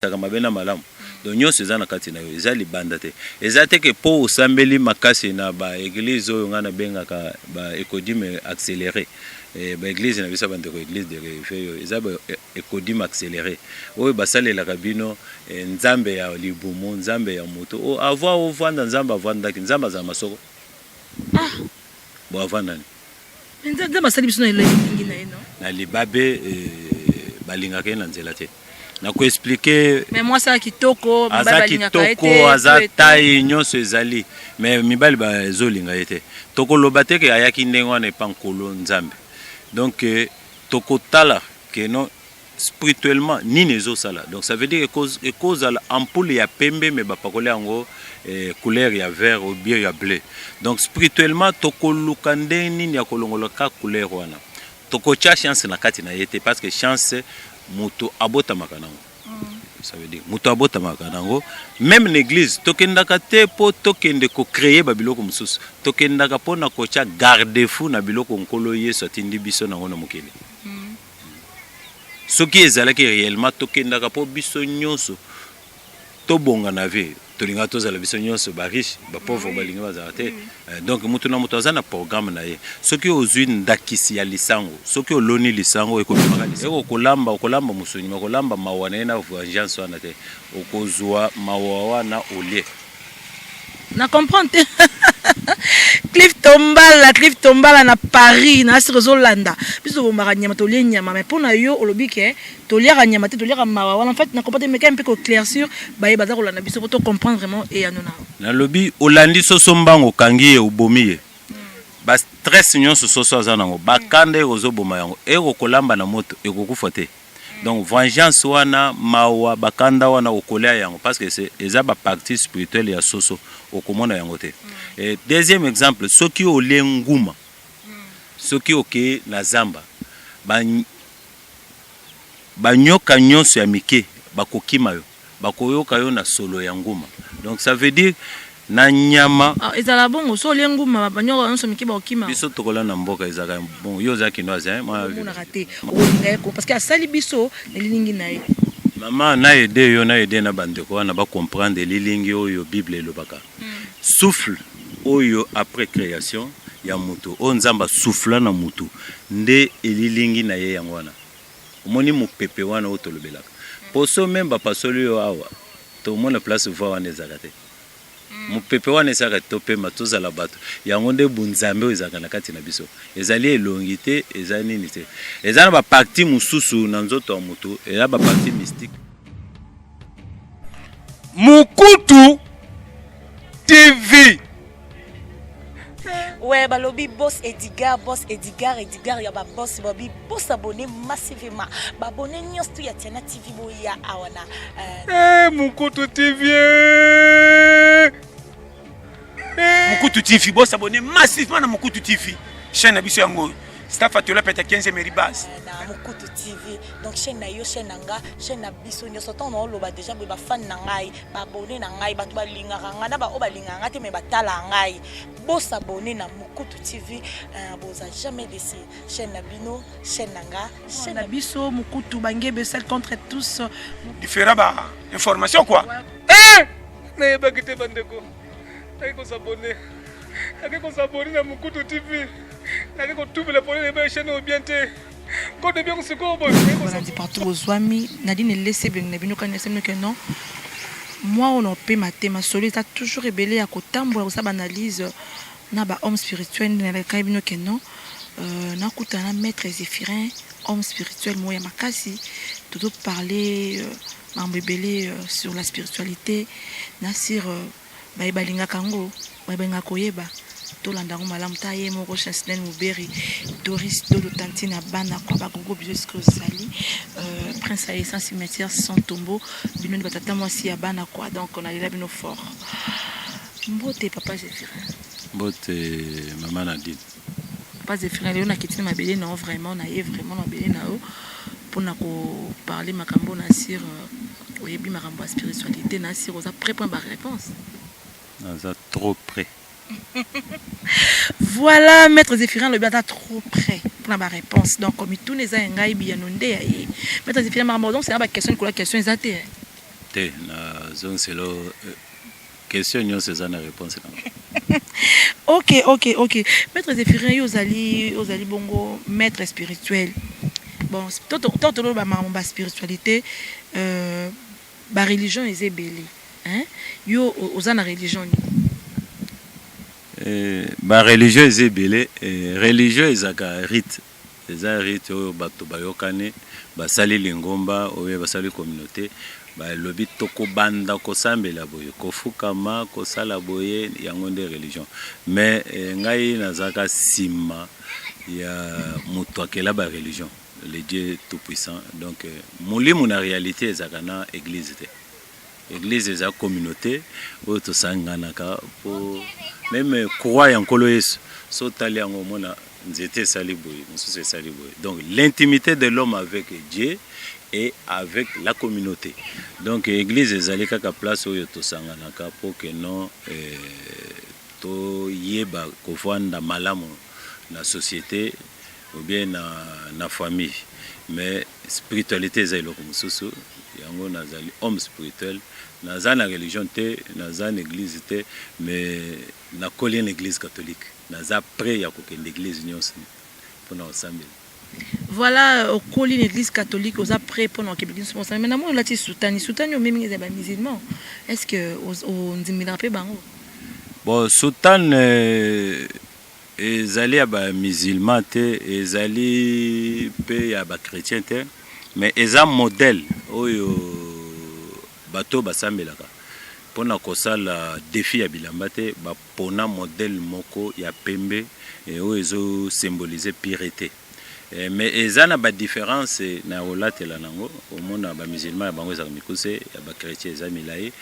Mabena malamu donc nyonso eza na kati na yo eza libanda te eza te ke po osambeli makasi na ba église oyo ngana bengaka ba écodime accéléré ba église na biso bandeko église de réveil eza ba écodime accéléré oyo basalelaka bino nzambe ya libumu nzambe ya moto o avoir ovanda nzambe avandaki nzambe aza masoko bo avanda ni nzambe basali biso na elingi na eno na libabe balingaka na nzela te na ko expliquer mais moi ça kitoko aza taille nyonso ezali mais mibali ba ezolinga ete tokoloba te ke ayaki ndenge wana epankolo nzambe donc tokotala ke non spirituellement nini ezosala donc ça veut dire que cause la ampoule ya pembe mais bapakole yango couleur ya vert ou bien ya bleu donc spirituellement tokoluka ndenge nini ya kolongola ka couleur wana tokocha chance na kati na yete parce que chance muto abota makanango ça veut dire muto abota makanango même l'église tokendaka te po tokende ko créer babiloko mususu tokendaka po na kocha garde-fou na biloko nkolo yeso atindi biso na ngona mokele soki ezalaki réellement tokendaka po biso nyonso tobonga na vie tolinga tozala biso nyonso ba riche ba pauvre balinga bazala te donc mutu na mutu azana programme na ye soki ozwi ndakisi ya lisango soki oloni lisango ekomaka lisango okolamba musuni makolamba mawana na vengeance wana te okozwa mawa na olie na comprendre Cliff Tombala na Paris na Sirzo Landa biso bomaka nyama to lie nyama mais pona yo olobike to lia nyama te to lia mawa wala en fait na comprendre mais quand même ko éclaircir ba baza ko landa biso pour comprendre vraiment et anona na lobi olandi soso mbango kangi e obomi ba stress nyonso soso azanango ba kande ozoboma yango e kolamba na moto e kokufa te donc vengeance wana mawa bakanda wana okolea yango parce que c'est eza ba partie spirituelle ya soso okomona yango te et deuxième exemple soki ole nguma soki oke na zamba banyoka nyonso ya mike bakokima yo bakoyoka yo na solo ya nguma donc ça veut dire na nyama ezala bongo so ole nguma banyoka nyonso mike bakokima biso tokola na mboka ezaka bon yo zaki no azin moi na raté parce que asali biso lilingi na ye maman na aider yo na aider na bandeko wana ba comprendre lilingi oyo bible elobaka souffle oyo après création ya mutu o nzamba souffle na mutu nde elilingi na ye yango wana omoni mupepe wana otolobelaka poso memba pasoli yo awa to mona place voix wana ezakate mupepe wana ezaka tope matoza la bato yango nde bunzambe ezaka na kati na biso ezali elongi te ezali nini te ezana ba partie mususu na nzoto ya mutu eza ba partie mystique Mukutu TV. Ouais, bah lobby boss Edgar ya ba boss babi boss abonné massivement. Ba abonné nyonso ya Tiana TV boya awana. Mukutu TV. Mukutu TV boss abonné massivement na Mukutu TV. Chaîne na biso yango. Staff atola peta 15e ribas. Na Mukutu TV. Donc chaîne na yo chaîne nanga, chaîne na biso nyonso ton on loba déjà ba fan na ngai, ba abonné na ngai, ba ba linga nga na ba obalinga ngate me batala ngai. Boss abonné na Mukutu TV, boza jamais laissé chaîne na bino, chaîne nanga, chaîne na biso Mukutu bangebe celle contre tous différent ba information quoi. Na ba kite bandeko. Taki ko s'abonner. Taki ko s'abonner na Mukutu TV. Taki ko tout le problème ba chaîne au bien te. Quand de bien on se combat. Voilà dit partout aux amis, Nadine laissé bien bino connaissez que non. Moi on a payé ma thème solide a toujours rebellé à kotambola ko sa analyse na ba homme spirituel na le kabino que non na kutana maître Zéphirin homme spirituel moya makasi tout parler mambebele sur la spiritualité na sur ba balinga kango ba benga koyeba tolandango malamu taye moko Chancelen Muberi Doris Dodo Tantina bana kwa bagongo biso sali prince Aïssa cimetière sans tombeau bino ni batata mwasi ya bana kwa donc on a là bino fort mbote papa Zéphirin mbote maman Nadine papa Zéphirin léo na kitine mabele non vraiment na ye vraiment mabele na o pour na ko parler makambo na sir oyebi makambo spiritualité na sir oza prêt pour ba réponse na trop près. Voilà, maître Zéphirin, le bien trop près pour la réponse. Donc, comme tous les années, il y a Maître Zéphirin, donc c'est la question que la question est te na zone c'est la question nyonso eza na réponse ok maître Zéphirin yo ozali bongo maître spirituel. Bon tant ba ma spiritualité ba religion eza ebele hein yo oza na religion ni ba religion eza ebele religion ezaka rite eza rite oyo bato bayokane basali lingomba oyo basali communauté balobi tokobanda kosambela boye kofukama kosala boye yango nde religion mais ngai nazaka sima ya moto akela ba religion le Dieu tout puissant donc molimo na réalité ezaka na église te église eza communauté oyo tosanganaka po même croix ya nkolo Yesu so tali yango mona nzete esali boye mosusu esali boye donc l'intimité de l'homme avec Dieu et avec la communauté. Donc l'église ezali kaka place oyo tosanganaka pour que non to yeba kovanda malamu na société ou bien na famille. Mais spiritualité ezali loko mosusu yango nazali homme spirituel naza na religion te naza na église te mais na kolien l'église catholique naza prêt ya kokende église nyonso pona osambela. Voilà au colis l'église catholique aux après pour nous l'église mais namon lati soutani au même les musulmans est-ce que on ndimila pe bango bon sultan ezali ya ba musulman te ezali pe ya ba chrétien te mais eza modèle oyo bato basambelaka pona kosala défi ya bilamba te ba pona modèle moko ya pembe oyo ezo symboliser pureté. Mais ezana ba différence na olatela nango omona ba musulman ya bango ezaka mikuse ya ba chrétien eza milayi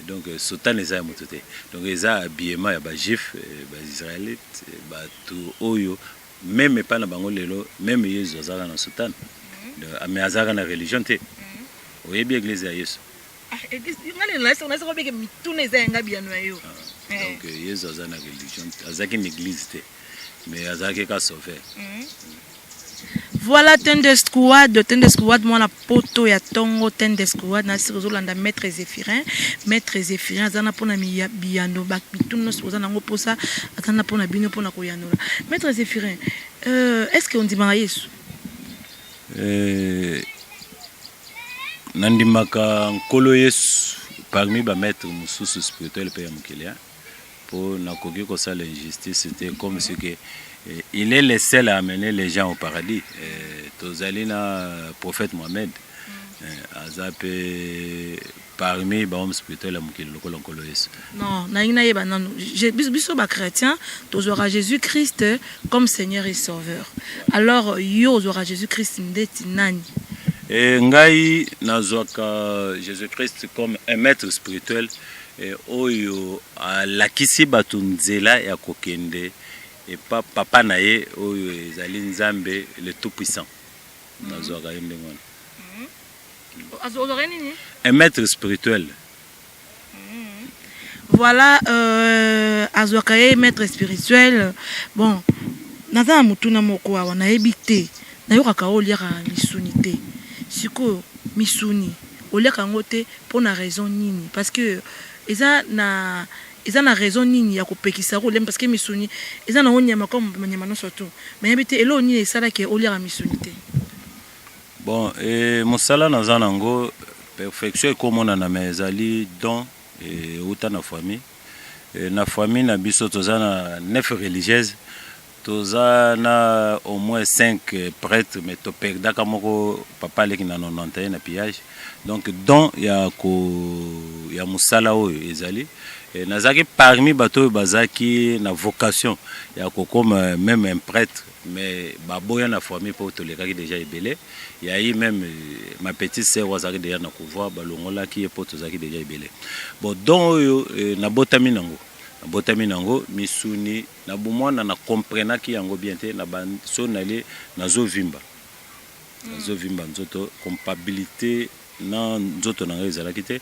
donc sultan eza ya moto te donc eza habillement ya ba juif ba israélite ba tout oyo même pas na bango lelo même Yesu azaka na sultan mais azaka na religion te oyebi église ya Yesu église ngale la ça on a ça que mitune eza nga biano yo donc Yesu azaka na religion azaki une église te mais azaki ka sauver. Voilà Tende Squad moi la poto ya tongo Tende Squad na sirozolanda maître Zéphirin zana pona mi biano bak bituno sozana ngo posa atana pona bino pona koyanola maître Zéphirin est-ce que on dit ma Yesu nandimaka nkolo Yesu parmi ba maître mususu spirituel pe ya mukelia pour nakoki ko sala injustice c'était comme ce que il est le seul à amener les gens au paradis. Tozalina prophète Mohamed azape parmi les hommes spirituels qui le connaissent. Non, naïna yeba non. Biso ba chrétien, tozora Jésus-Christ comme Seigneur et Sauveur. Alors yo zora Jésus-Christ ndeti nani. Ngai nazwaka Jésus-Christ comme un maître spirituel et oyo alakisi batu nzela ya kokende. Et papa naye oyo ezali nzambe le tout puissant nazwaka ndengwana un maître spirituel. Voilà azwaka maître spirituel bon naza mutuna moko wa na ebite na yokaka oliaka misuni te siko misuni oliaka ngote pour na raison nini parce que eza na raison nini ya kopekisa ko lem parce que misuni eza na onyama comme nyama no surtout mais yebite elo nini esala ke oliaka misuni te bon mosala na zanango perfection ekomona na mezali don et uta na famille na biso tozana 9 religieuses tozana au moins 5 prêtres mais to perdaka moko papa leki na 91 na pillage donc don ya musala oyo ezali nazaki parmi bato bazaki na vocation ya kokoma même un prêtre mais baboya na famille pour tolekaki déjà ebele yayi même ma petite sœur wazaki déjà na pouvoir balongola ki pour tozaki déjà ebele bon don oyo na botami nango misuni na bomwana na comprena ki yango bien te na banso nale nazovimba nzoto compatibilité na nzoto na ezalaki te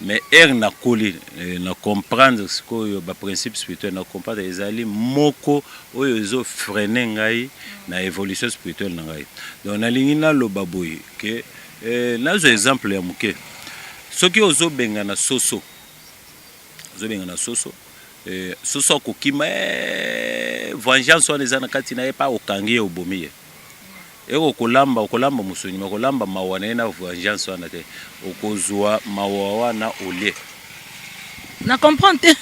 mais na koli na comprendre ce que ba principe spirituel na comprendre ezali moko oyo ezo freiner ngai na évolution spirituelle na ngai donc na lingi na loba boye que nazo exemple ya muke soki ozobenga na soso soso kokima vengeance wana eza na kati na ye pa okangi ye obomi ye okolamba musuni okolamba mawa na ye na vengeance wana te okozwa mawa wana olie na comprendre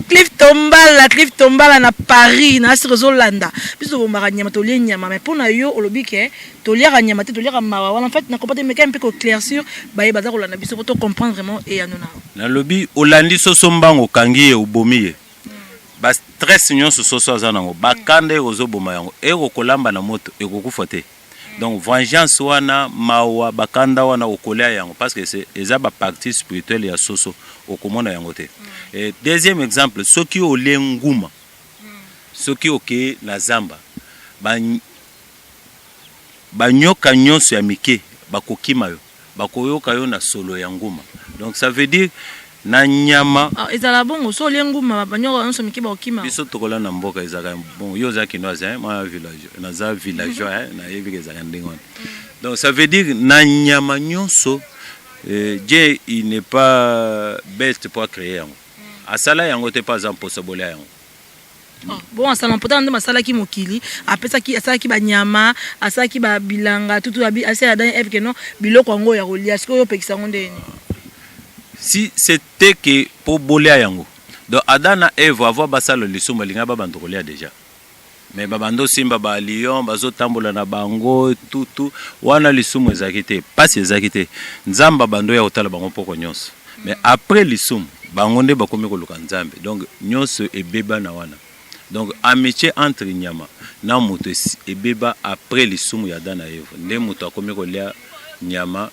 Cliff Tombala na Paris na Asrezo Landa biso bombaka nyama to lie nyama mais pona yo olobike to lia nyama te to lia mawa en fait na comprendre mais un peu ko claircir ba baza kolanda biso pour comprendre vraiment et anona na lobi olandi soso mbango kangi e obomi ba stress nyonso soso azanango bakande ozoboma yango ekokolamba na moto ekokufa te. Donc vengeance wana mawa bakanda wana okolea yango parce que c'est eza ba partie spirituelle ya soso okomona yango te. Et deuxième exemple soki olenguma soki oke na zamba banyoka nyonso ya mike bakokima yo bakoyoka yo na solo ya nguma. Donc ça veut dire na nyama ezala bongo so lenguma banyoka nyonso mike bakokima biso tokola na mboka ezaka bon yo za kinoise ma village na za villageois na yebi ezaka ndingo. Donc ça veut dire na nyama nyonso Dieu il n'est pas bête pour créer yango asala yango te pas impossible yango. Bon asala important ndo masala ki mokili apesa ki asala ki banyama asala ki ba bilanga tutu abi asala dans FK non biloko yango ya kolia siko yo pekisa ngondeni. Si c'était que pour bolia yango donc Adana Eve avoir basalo lisumu linga ba bando kolia déjà mais babando simba ba lion bazo tambola na bango tutu wana lisumu ezakite pas ezakite nzamba bando ya otala bango poko nyonso mais après lisumu bango nde bakomi koluka nzambe donc nyonso ebeba na wana. Donc amitié entre nyama na moto ebeba après lisumu ya Adana Eve nde moto akomi kolia nyama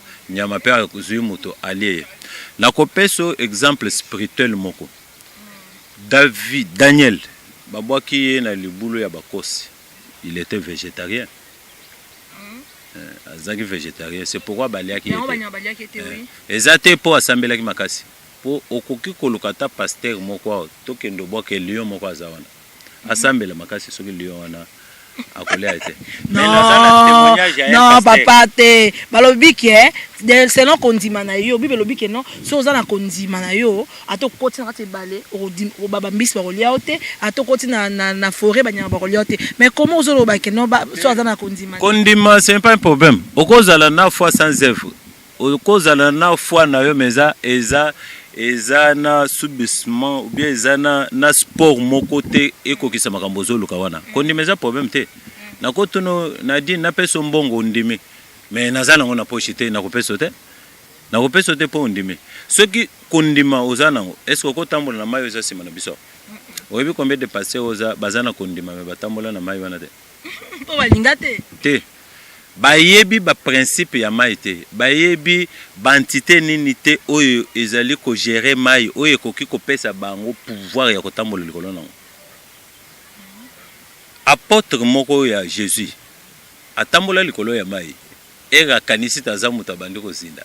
pe azui moto allié. Na kopeso exemple spirituel moko Daniel babwaki na libulu ya bakosi il était végétarien. Azaki végétarien c'est pourquoi baliaki était ezate po asambelaki makasi po okoki kolukata pasteur moko to kendo bwaka lion moko azawana asambela makasi soki lion wana akolea ete non papa te balobi ke selon kondima na yo bible lobi ke non so za na kondima na yo atokoti na tebale o baba mbisi bakolia ote atokoti na forêt banyama bakolia ote mais comment ozoloba ke non so za na kondima c'est pas un problème okozala na foi sans œuvre okozala na foi na yo meza eza na subissement ou bien eza na sport moko te ekokisa makambo zoluka wana kondima eza problème te na kotono na di na peso mbongo ndimi mais nazana ngona pochite na kopeso te po ndimi soki kondima ozana ngo est-ce que kotambola na mayo eza sima na biso oyebi combien de passé oza bazana kondima me batambola na mayo wana te po balinga te bayebi ba principe ya mai te bayebi bantité nini te oyo ezali ko gérer mai oyo koki kopesa bango pouvoir ya kotambola likolo nango. Apôtre moko ya Jésus atambola likolo ya mai ega kanisi taza muta bandi ko zinda.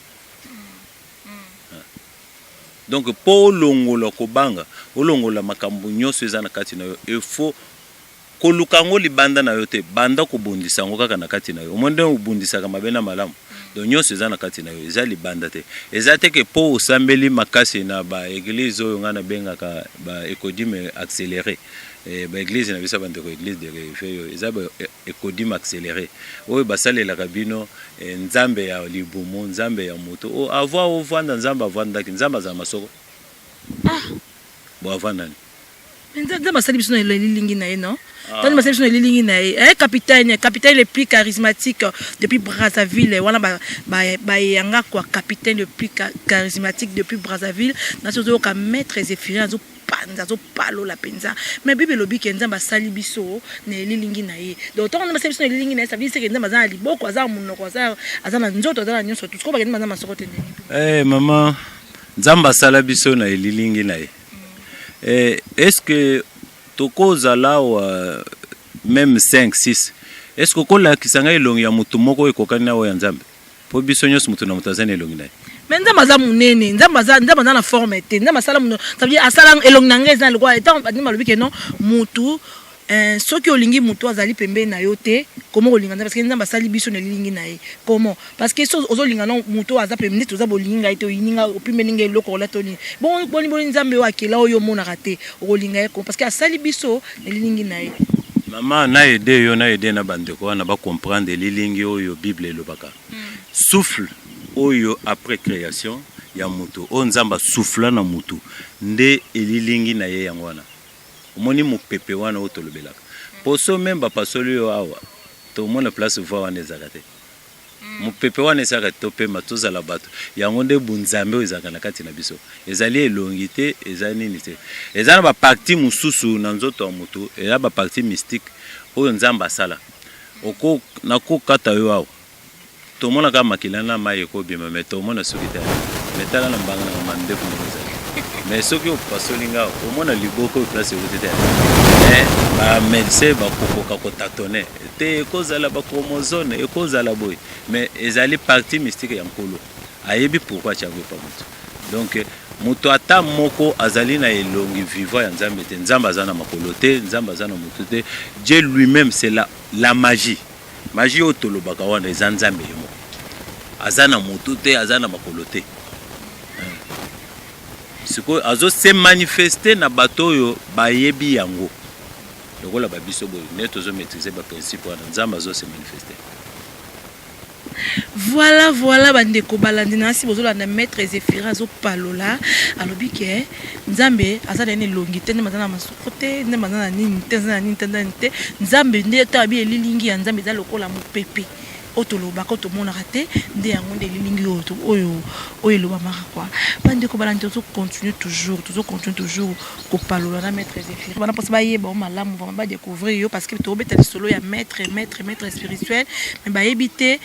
Donc po longola kobanga olongola makambo nyonso eza na kati na yo il faut kolukango libanda na yo te banda kobundisa ngo kaka na kati na yo omonde obundisa kama bena malamu donc nyonso eza na kati na yo eza libanda te eza te ke po osambeli makasi na ba église oyo ngana bengaka ba écodime accéléré ba église na bisa bande ko église de réveil eza ba écodime accéléré oyo basalela kabino nzambe ya libumu nzambe ya moto o avoir ovanda nzamba avanda ki nzamba za masoko bo avanda ni nzamba sali biso na lilingi na ye non dans ma section lilingi na ye capitaine le plus charismatique depuis Brazzaville wana ba yanga kwa capitaine le plus charismatique depuis Brazzaville na sozo ka maître Zéphirien zo panza zo palo la penza mais bible lobi ke nzamba sali biso na lilingi na ye donc on ma section lilingi na ye ça veut dire que nzamba za liboko za munoko za azana nzoto za nyonso tout ko ba nzamba masoko te maman nzamba sala biso na lilingi na ye est-ce que tokoza là même 5 6 est-ce que kola kisanga elongi ya mutu moko ekokani na ya nzambe po biso nyonso mutu na mutazana elongi na ye mais nzamba za munene nzamba za na forme te nzamba sala muno ça veut dire asala elongi na ngeza lokwa etant badima lobi ke non mutu soki olingi muto azali pembe na yo te comment olinga parce que nzamba sali biso na lilingi na ye comment parce que so ozolinga no muto aza pembe to za bolinga ite oyininga opimbe ninga eloko ola toni bon boni nzambe wa akela oyo mona raté olinga ye parce que asali biso na lilingi na ye. Maman na aidé yo na aidé na bandeko wana ba comprendre lilingi oyo Bible elobaka. Souffle oyo après création ya mutu o nzamba souffla na mutu nde elilingi na ye yango wana omoni mopepe wana o tolobelaka poso memba pasoli yo awa to mona place voix wana ezalaka te mopepe wana ezalaka to pe matozala bato yango nde bunzambe oyo ezalaka na kati na biso ezali elongi te ezali nini te eza na baparti mosusu na nzoto ya mutu eza baparti mystique oyo nzamba asala oko nakokata yo awa tomona kama makila na mai ekobima me tomona soki te metala na mbanga na mandefu moza mais soki opasolinga omona liboko place yote te ba médecin ba kokoka ko tatone te ekozala ba chromosome ekozala boy mais ezali partie mystique ya nkolo ayebi pourquoi tiago pa mutu donc mutu ata moko azali na elongi vivant ya nzambe te nzamba azana makolo te nzamba azana mutu te Dieu lui-même c'est la magie magie otolobaka wana eza nzambe yemo azana mutu te azana makolo te siko azo se manifester na bato yo bayebi yango lokola babiso boy neto zo maîtriser ba principe wana nzamba azo se manifester. Voilà bandeko balandi na si bozolanda maître Zéphira zo palola alobi ke nzambe azala ne longi te ne mazana masukote ne mazana nini te nzambe nde tabi elilingi ya nzambe za lokola mopepe otoloba ko tomona raté nde yango nde lilingi oyo loba mara quoi bandeko balandi to continue toujours ko palola na maître Zéphira bana parce ba yeba o malamu vraiment ba découvrir yo parce que to beta solo ya maître spirituel mais ba yebité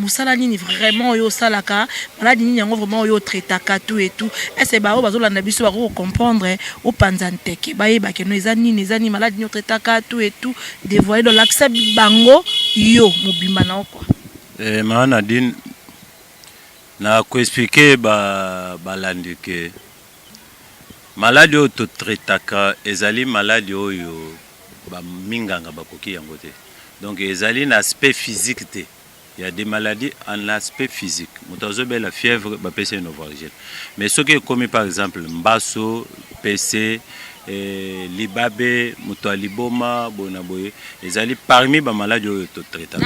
musala nini vraiment oyo salaka maladi nini yango vraiment oyo traitaka tout et tout est-ce ba o bazolanda biso ba ko comprendre o panzanteke ba yeba ke no ezani maladi nini traitaka tout et tout dévoiler dans l'accès bango yo mobimba na quoi maana din na ko expliquer balandi ke maladi oyo to traitaka ezali maladi oyo ba minganga bakoki yango te donc ezali na aspect physique te. Il y a des maladies en aspect physique. La fièvre, c'est une origine. Mais ce qui est commis par exemple, Mbasso, PC, Libabé, Mutualiboma, Bonaboye, ils allaient parmi les maladies qui sont traitées.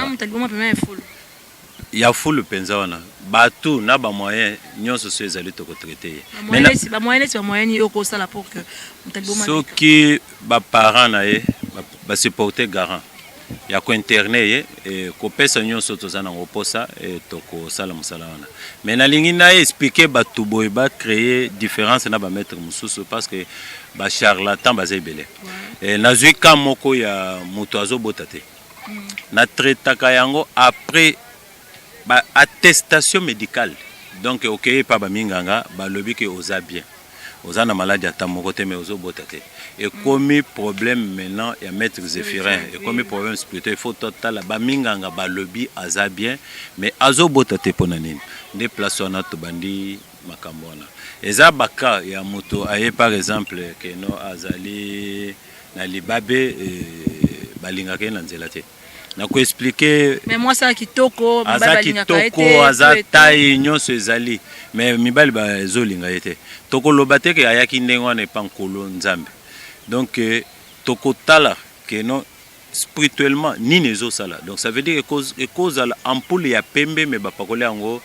Il y a full penzawana. Batou, na ba moyen, nyon so les allaient traiter. Mais ba moyen, c'est moyen yo ko sala pour que Mutualiboma. Ce qui ba parents na ye, ba supporter garant. Il y a quoi internet et kopesa nyonso tozana ngoposa et toko sala musala wana mais na lingi na expliquer batu boy ba créer différence na ba mettre mususu parce que ba charlatan bazebele et na zuika moko ya muto azobotate na traitaka yango après ba attestation médicale donc OK pa ba minganga ba lobi ke oza bien ozana maladie ata moko te mais ozobotate et comme problème maintenant il y a maître Zéphirin et comme problème spirituel il faut total ba minganga ba lobby aza bien mais azobotate pona nini nde place wana to bandi makambo wana eza baka ya moto aye par exemple que no azali na libabe balinga ke na nzela te na ko expliquer mais moi ça kitoko aza taille nyonso ezali mais mibali ba ezolinga yete toko lobate ke ayaki ndengo na pankolo nzambe donc tokotala que non spirituellement ni nezo sala donc ça veut dire que cause à l'ampoule ya pembe mais ba pakole yango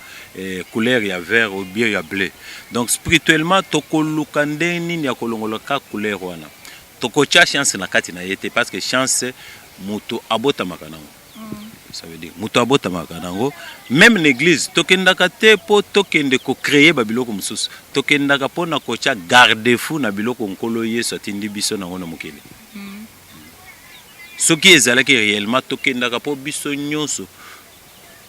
couleur ya vert ou bien ya bleu donc spirituellement tokoluka ndeni ya kolongola ka couleur wana tokocha chance na kati na yete parce que chance muto abota makanango ça veut dire muto abota makanango même l'église tokendaka te po tokende ko créer babiloko mususu tokendaka po na kocha garde-fou na biloko nkolo yeso atindi biso na ngona mokele ce qui ezalaki réellement tokendaka po biso nyonso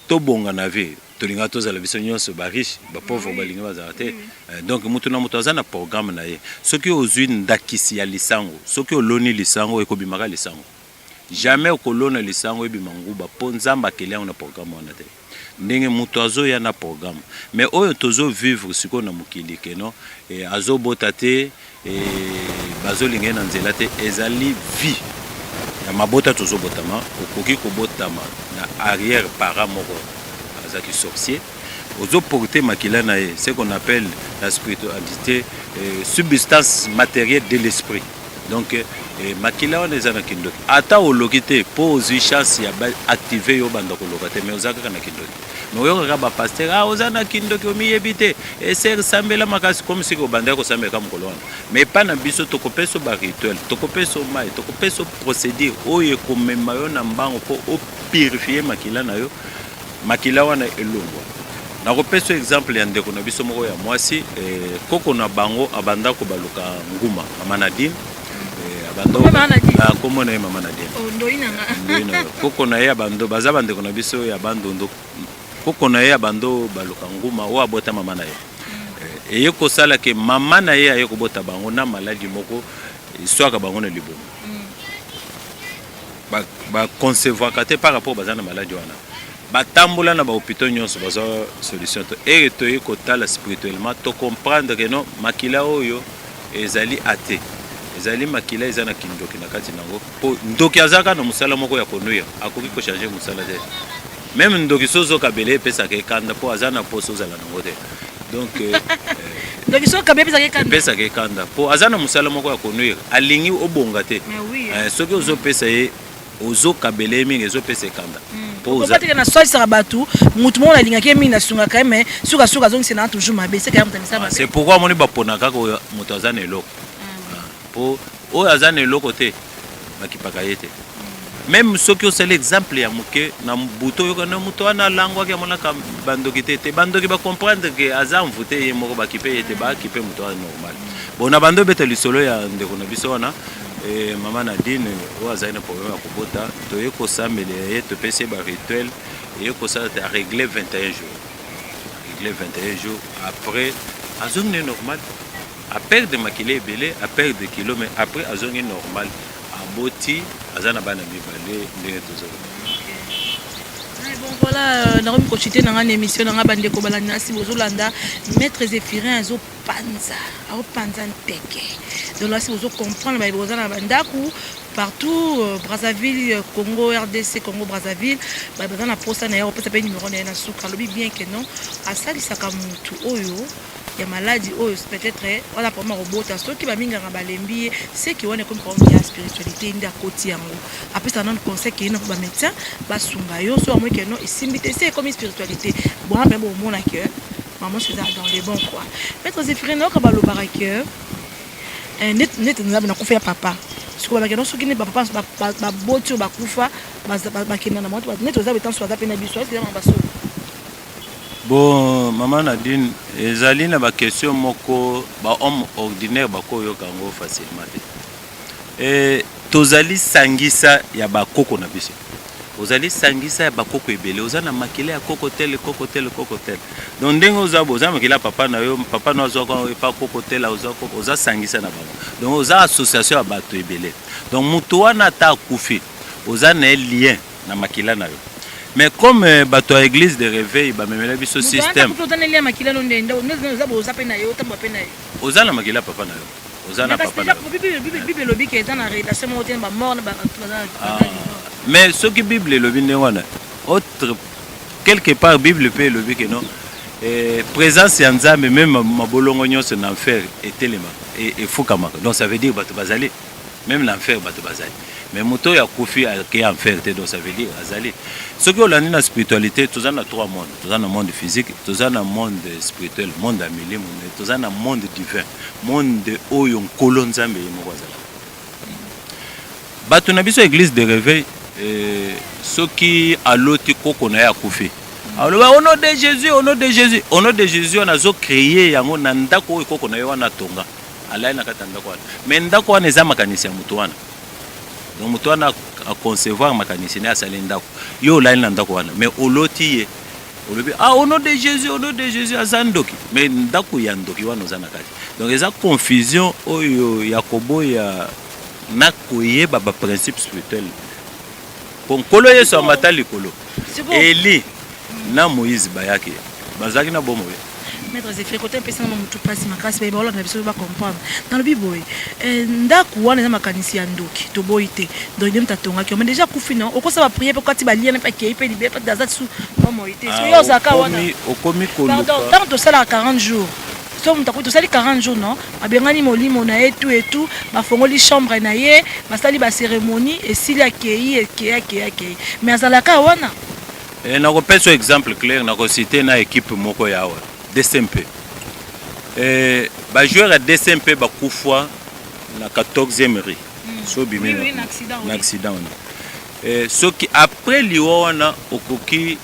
tobonga na vie tolinga tozala biso nyonso ba riche ba pauvre balinga bazala te donc mutu na mutu azana programme na ye ce qui ozwi ndakisi ya lisango ce qui oloni lisango ekobimaka lisango jamais okolona lisango ebimanguba po nzamba kele na programme wana te ndenge moto azoya na programme mais oyo tozo vivre siko na mokili keno azobota te bazolinga na nzela te ezali vie ya mabota tozobotama okoki kobotama na arrière para moko azaki sorcier ozoporter makila na ye ce qu'on appelle la spiritualité substance matérielle de l'esprit donc makila wana eza na kindoki ata oloki te mpo ozwi chance ya baactive yo banda koloka te mais oza kaka na kindoki mais oyokaka bapaster oza na kindoki omiyebi te eser sambela makasi comme siki obandaki kosambela ka mokolo wana mais epa na biso tokopesa barituel tokopesa mai tokopesa procédure oyo ekomema yo na mbango mpo opurifie makila na yo makila wana elongwa nakopesa exemple ya ndeko na biso moko ya mwasi koko na bango abanda kobaluka nguma amanadine kombo na ye mama nadine koko na ye ya bando baza bandeko na biso ya bandondo koko na ye ya bando baluka nguma oyo abota mama na ye eye kosala ke mama na ye aye kobota bango na maladi moko eswaka bango na libomo baconcevoaka te par rapport baza na maladi wana batambola na bahôpitaux nyonso bazwa solution to ere toye kotala spirituellement to comprendre ke non makila oyo ezali ate ezali makila eza na kindoki na kati nango po ndoki azaka na musala moko ya konuya akoki ko changer musala te même ndoki sozo kabele pesa ke kanda po azana po sozo la nango te donc ndoki sozo kabele pesa ke kanda po azana musala moko ya konuya alingi obonga te soki ozo pesa ye ozo kabele mingi ezo pesa kanda po oza na swali sa batu mutu mo na linga ke mingi na sunga ka mais suka zongi c'est na toujours mabe c'est quand même c'est pourquoi moni bapona kaka mutu azana eloko po oyo aza na eloko te bakipaka ye te même soki osala exemple ya moke na buto oyoka na moto wana alangwaki amonaka bandoki te bandoki bacomprendre ke aza mvute ye moko bakipe ye te bakipe moto wana normal bona bando beta lisolo ya ndeko na biso wana mama Nadine oyo azali na problème ya kobota toye kosambela ye topesi ye barituel eye kosala te arégler 21 jours arégler 21 jours après azongi ne normal à perdre makile ebele à perdre kilo mais après azongi normal aboti azana bana mibale ndenge tozolo bon voilà na ko chité na ngane émission na ngabande ko balana si bozolanda maître Zéphirin azo panza nteke donc là si vous comprendre ba bozana bandaku partout Brazzaville Congo RDC Congo Brazzaville ba bozana posta na yo pesa pe numéro na suka lobi bien que non asali saka mutu oyo ya maladie oyo peut-être on a pas mal robota ceux qui va minga balembi c'est qui on est comme la spiritualité nda koti yango après ça non conseil que non ba médecin ba sunga yo so moi que non isimbité c'est comme spiritualité bon mais bon mon cœur maman c'est dans les bons quoi maître Zéphirin no ka ba lo baraka net na ko faire papa siko ba keno soki ne ba papa ba boto ba kufa ba kena na moto net oza betan so za pena biso c'est ba so. Bon, maman Nadine, ezali na ba question moko ba homme ordinaire bako yoka ngo facilement te. Tozali sangisa ya ba koko na biso. Ozali sangisa ya ba koko ebele, ozana makile ya koko tel. Donc ndenge oza makile papa na yo, papa na zo ko pa koko tel oza sangisa na bango. Donc oza association ya bato ebele. Donc mutu wana ta kufi, oza na lien na makila na yo. Mais comme bato à église de réveil ba memela biso système ozana makila papa na yo ozana papa na mais ce qui bible lobi ne wana autre quelque part bible peut lobi que non présence ya nzambe même mabolongo nyonso na enfer etelema et fukama donc ça veut dire bato bazali même l'enfer bato bazali mais moto ya kufi qui en fait donc ça veut dire azali ce que on a na spiritualité tous en a trois mondes tous en a monde physique tous en a monde spirituel monde amili monde tous en a monde divin monde oyo nkolo nzambe moko azala bato na biso église de réveil ce qui a loti koko na ya kufi alors au nom de Jésus on a zo créé yango na ndako oyo koko na yo wana tonga alai na kata ndako wana mais ndako wana eza makanisi ya mutu wana donc mutu wana a concevoir makanisi na asali ndako yo lai na ndako wana mais oloti ye olobi au nom de Jésus azandoki mais ndako ya ndoki wana ozana kati donc eza confusion oyo yakobo ya na koyeba ba principe spirituel pour kolo yeso amata likolo eli na Moïse bayaki bazaki na bomo maître Zéphir côté pesa na mutu pasi makasi ba bolo na biso ba comprendre dans le biboy ndaku wana na makanisi ya ndoki to boyite donc dem tatonga ki mais déjà kufina okosa ba prier pe kati ba liana pa ki pe libé pa daza su bomo ite so yo zaka wana okomi koluka pardon tant to sala 40 jours so mutakuto sali 40 jours non abengani molimo na et tout bafongoli chambre na ye basali ba cérémonie et s'il akei mais azalaka wana nakopesa exemple clair nakosite na équipe moko yawa DCMP bajoueur ya DCMP bakufwa na 14e rue so bimi na accident wana soki après liwa wana okoki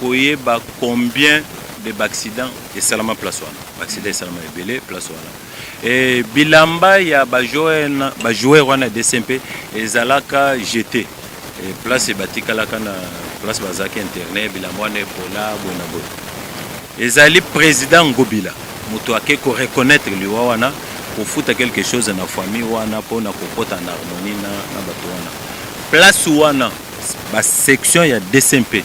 koyeba combien de accident esalama place wana accident esalama ebele place wana bilamba ya bajoueur wana DCMP ezalaka jeté place ebatikalaka na place bazaki internet bilamba wana ebola boye na boye ezali président Ngobila moto akeko reconnaître liwa wana kofuta quelque chose na famille wana pona kokota na harmonie na bato wana place wana ba section ya DCMP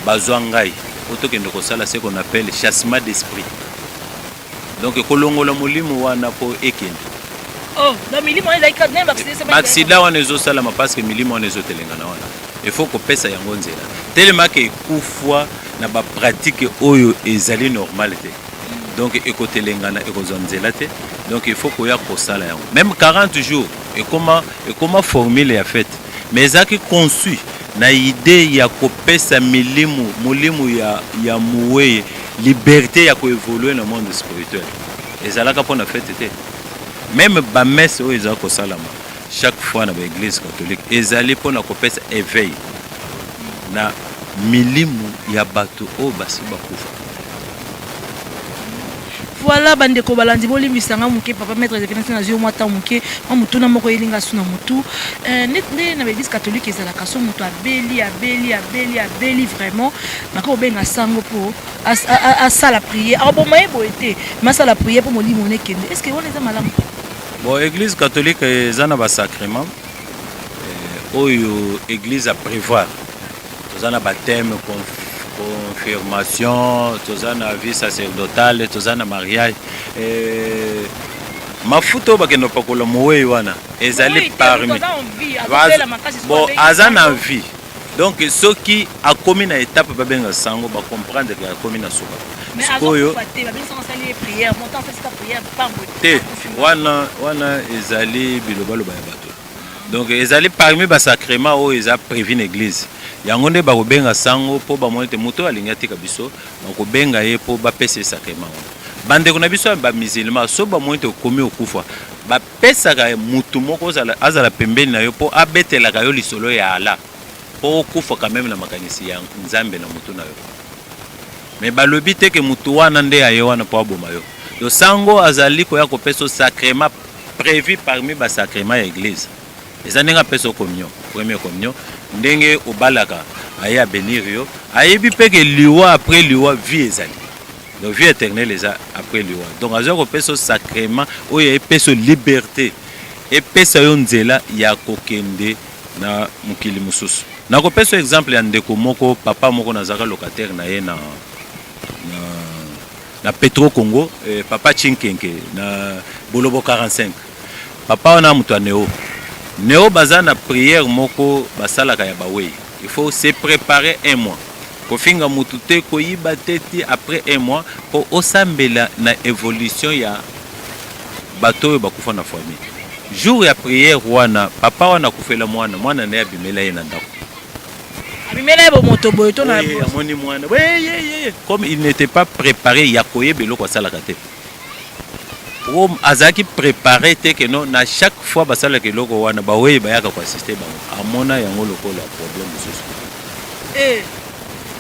bazwa ngai otokende kosala ce qu'on appelle chassement d'esprit donc kolongola molimo wana po ekende dans milimo eza ikadne accident wana ezosalama parce que milimo wana ezotelengana wana il faut kopesa yango nzela tellement que ekufwa na ba pratique oyo ezali normal te donc ekotelengana ekozonzela te donc il faut koya kosala yango même 40 jours et comment formule ya fête mais ezaki conçu na idée ya kopesa mulimu ya muweye liberté ya koévoluer na monde spirituel ezalaka pona fête te même ba messe oyo ezaka kosalama chaque fois na ba église catholique ezali pona kopesa éveil na milimu ya bato o basi bakufa voilà bandeko balandi bolimbisanga muke papa maître Zéphir na zio mwata muke mutu na moko elinga suna mutu nde na église catholique ezalaka so mutu abeli vraiment mako benga sango po asala prière aboma ebo ete masala prière po molimo nekende est-ce que wana eza malamu bon église catholique ezana ba sacrement oyo église a prévoir tozana baptême confirmation tozana vie sacerdotale tozana mariage mafuta oyo bakenda pakola moweyi wana ezali parmi bon aza na vie donc soki akomi na étape babenga sango bacomprendre ke akomi na suka sikoyo te wana ezali bilobaloba ya bato donc ezali parmi basacrement oyo eza prévu na église yango nde bakobenga sango po bamoni te moto alingi atika biso bakobenga ye po bapesa sacrement wana bandeko na biso ya bamusulman so bamoni te okomi okufa bapesaka mutu moko azala pembeni na yo po abetelaka yo lisolo ya ala po okufa quand même na makanisi ya nzambe na mutu na yo mais balobi te ke mutu wana nde aye wana po aboma yo yo sango azali koya kopesa sacrement prévu parmi basacrement ya église eza ndenge apesa communion première communion ndenge obalaka aye abénir yo ayebi mpe ke liwa après liwa vie ezali donc vie éternelle eza après liwa donc azwa kopesa sacrement oyo epesa liberté epesa yo nzela ya kokende na mokili mosusu nakopesa exemple ya ndeko moko papa moko nazalaka locataire na ye na Petro Congo papa Chinkenke na Bolobo 45 papa wana mutu ya Néo baza na prière moko basalaka ya bawei il faut se préparer un mois kofinga mutu te koyiba teti après un mois po osambela na évolution ya bato oyo bakufa na famille jour ya prière wana papa wana kufela mwana na abimela ye na ndako abimela ye moto boyo to na amoni mwana comme il n'était pas préparé ya koyeba eloko asalaka te azaki préparé te que non na chaque fois basala ke loko wana bawe bayaka ko assister bango amona yango lokola problème mosusu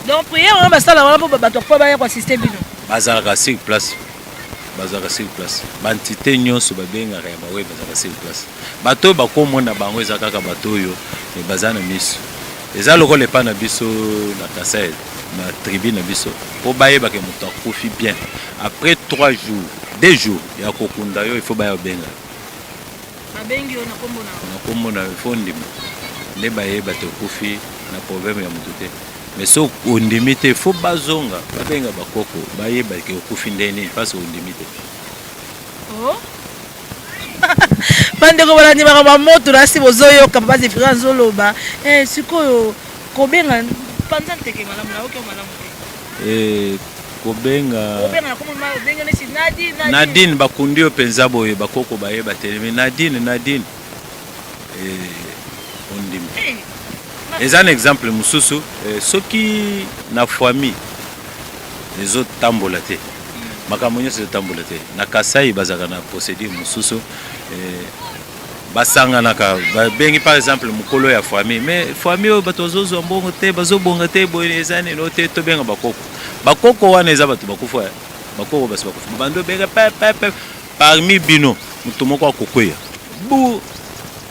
donc prière on basala wana po bato ko bayaka ko assister bino bazalaka sur place bantité nyonso babengaka ya bawe bazalaka sur place bato bakomona bango ezaka bato oyo bazana miso eza lokola epa na biso na kasai na tribu na biso po bayeba ke moto akufi bien après 3 jours 2 jours ya kokunda yo il faut baya benga babengi yo na kombo na fondi nde bayeba te okufi na problème ya moto te mais so ondimi te fo bazonga babenga bakoko bayeba ke okufi ndeni parce ondimi te. Oh bandeko balandi makambo moto nasi bozoyoka papa Zefira nzoloba sikoyo kobenga panza nteke malamu na oke malamu te kobenga Nadine bakundi yo penza boye bakoko bayeba te mais Nadine ondimi eza un exemple mususu soki na famille ezotambola te makambo nyonso ezotambola te na Kasai bazaka na procédure mususu basanganaka babengi par exemple mokolo ya famille mais famille oyo bato bazozwa mbongo te bazobonga te boye eza neno te tobenga bakoko wana eza bato bakufa bakoko basi bakufa bando benga pepe parmi bino moto moko akokweya bu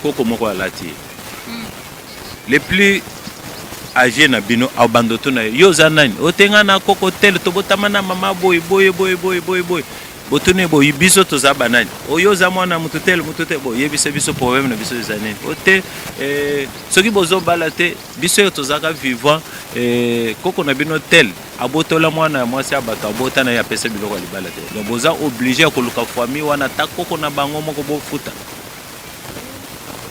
koko moko alati les plus âgés na bino abando to na yo za nani otenga na koko tel to botama na mama boy botone boy biso to za banani oyo za mwana mutu tel boy yebisa biso problème na biso za nani ote soki bozo balate biso to za ka vivant koko na bino tel abotola mwana mwasi abato abota na ya pesa biloko libala te donc boza obligé à koluka famille wana ta koko na bango moko bo futa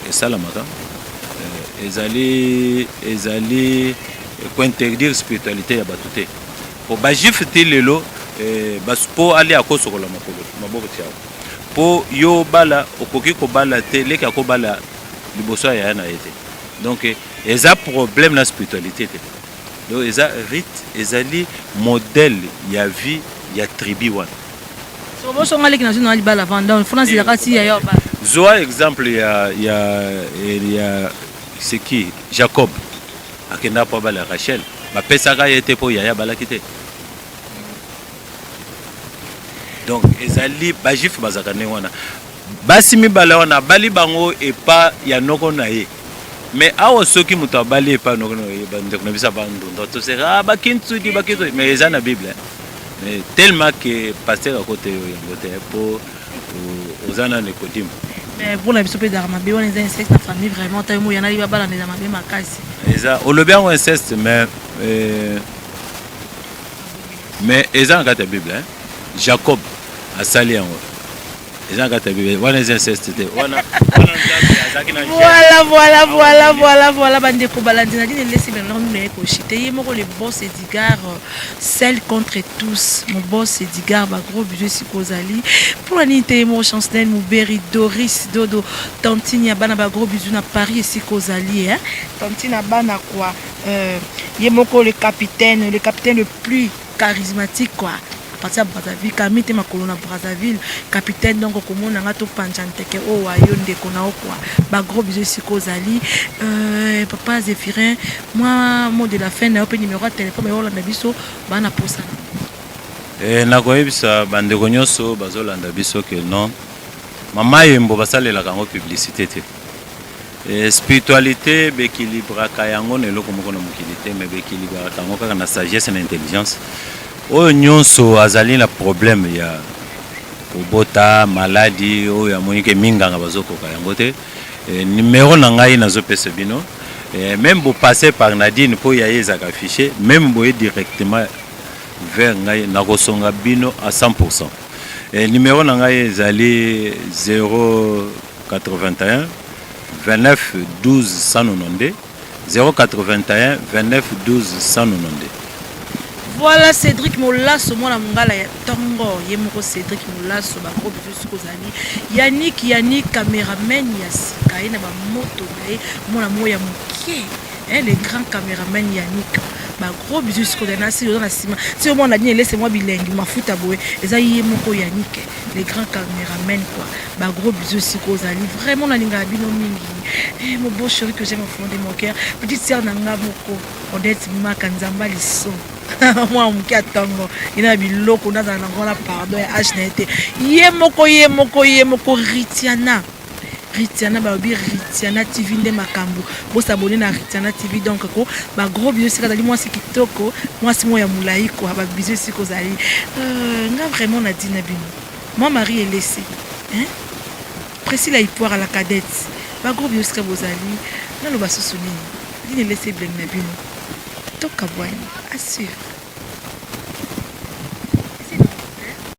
et ça la maka ezali interdire spiritualité ya bato te po bajif te lelo po ali akosokola maboko tiao po yo bala okoki kobala te leki akobala liboso ya na ete donc eza problème na spiritualité te donc eza rite ezali modèle ya vie ya tribu wana so boso ngaleki na zona libala vanda France ya kasi ya yo ba zoa exemple ya c'est qui Jacob akenda po bala Rachel bapesaka ye te po yaya balaki te donc ezali bajif bazaka ndenge wana basi mibala wana bali bango epa ya noko na ye mais awa soki moto abali epa noko na ye bandeko na biso bandondo toseka bakintudi mais eza na Bible mais tellement que pasteur akote yo yango te po ozana Nicodème. Mais pour la biso pe darama be wana eza inceste na famille vraiment tayo mo yana liba bala ndeza mabe makasi eza olobi yango inceste mais eza na kati ya Bible Jacob asali yango eza na kati ya Bible wana eza inceste te wana voilà bandeko balandi na dine lesi bana nous ko chite ye moko le boss Edgar celle contre tous mon boss Edgar ba gros budget sikozali pour la nité mo chancelier Mouberi Doris Dodo tantine ya bana ba gros budget na Paris sikozali tantine bana quoi ye moko le capitaine le plus charismatique quoi à partir de Brazzaville kamite makolo na Brazzaville capitaine donc komona nga to panchanteke o wayo ndeko na okwa ba gros bisous sikozali papa Zéphirin moi mot de la fin na open numéro de téléphone yo landa biso bana posa na koyebisa bandeko nyonso bazolanda biso que non mama yembo basalela kango publicité te spiritualité béquilibre kayango ne loko moko na mokilité mais béquilibre kango kaka na sagesse na intelligence oyo nyonso azali na problème ya kobota maladie oyo amonike minganga bazokoka yango te numéro na ngai nazopesa bino même bo passer par Nadine po ya ezaka affiché même boye directement vers ngai nakosonga bino à 100%. Numéro na ngai ezali 081 29 12 192 081 29 12 192. Voilà Cédric Molasso mwana mongala ya Tongo yemoko Cédric Molasso ba gros bisous sikozali Yannick caméraman ya sika ina ba moto nae mwana moya mokie le grand caméraman Yannick ba gros bisous sikozali na si na sima si on a dit laissez moi bilingue mafuta boye eza yemoko Yannick le grand caméraman quoi ba gros bisous sikozali vraiment na linga bino mingi mon beau chéri que j'aime au fond de mon cœur petite sœur nanga moko Odette Makanzamba liso moi on a tango ina biloko na za ngona pardon ya HNT ye moko Ritiana balobi Ritiana TV nde makambo bo s'abonner na Ritiana TV donc ko ba gros bisous sikazali moi c'est kitoko moi c'est moi ya mulai ko ba bisous sikozali nga vraiment na dina bino moi Marie est laissée Priscilla Ipoire à la cadette ba gros bisous sikabozali na lo basusuni dine laissé blen na bino Tokabwani, à suivre.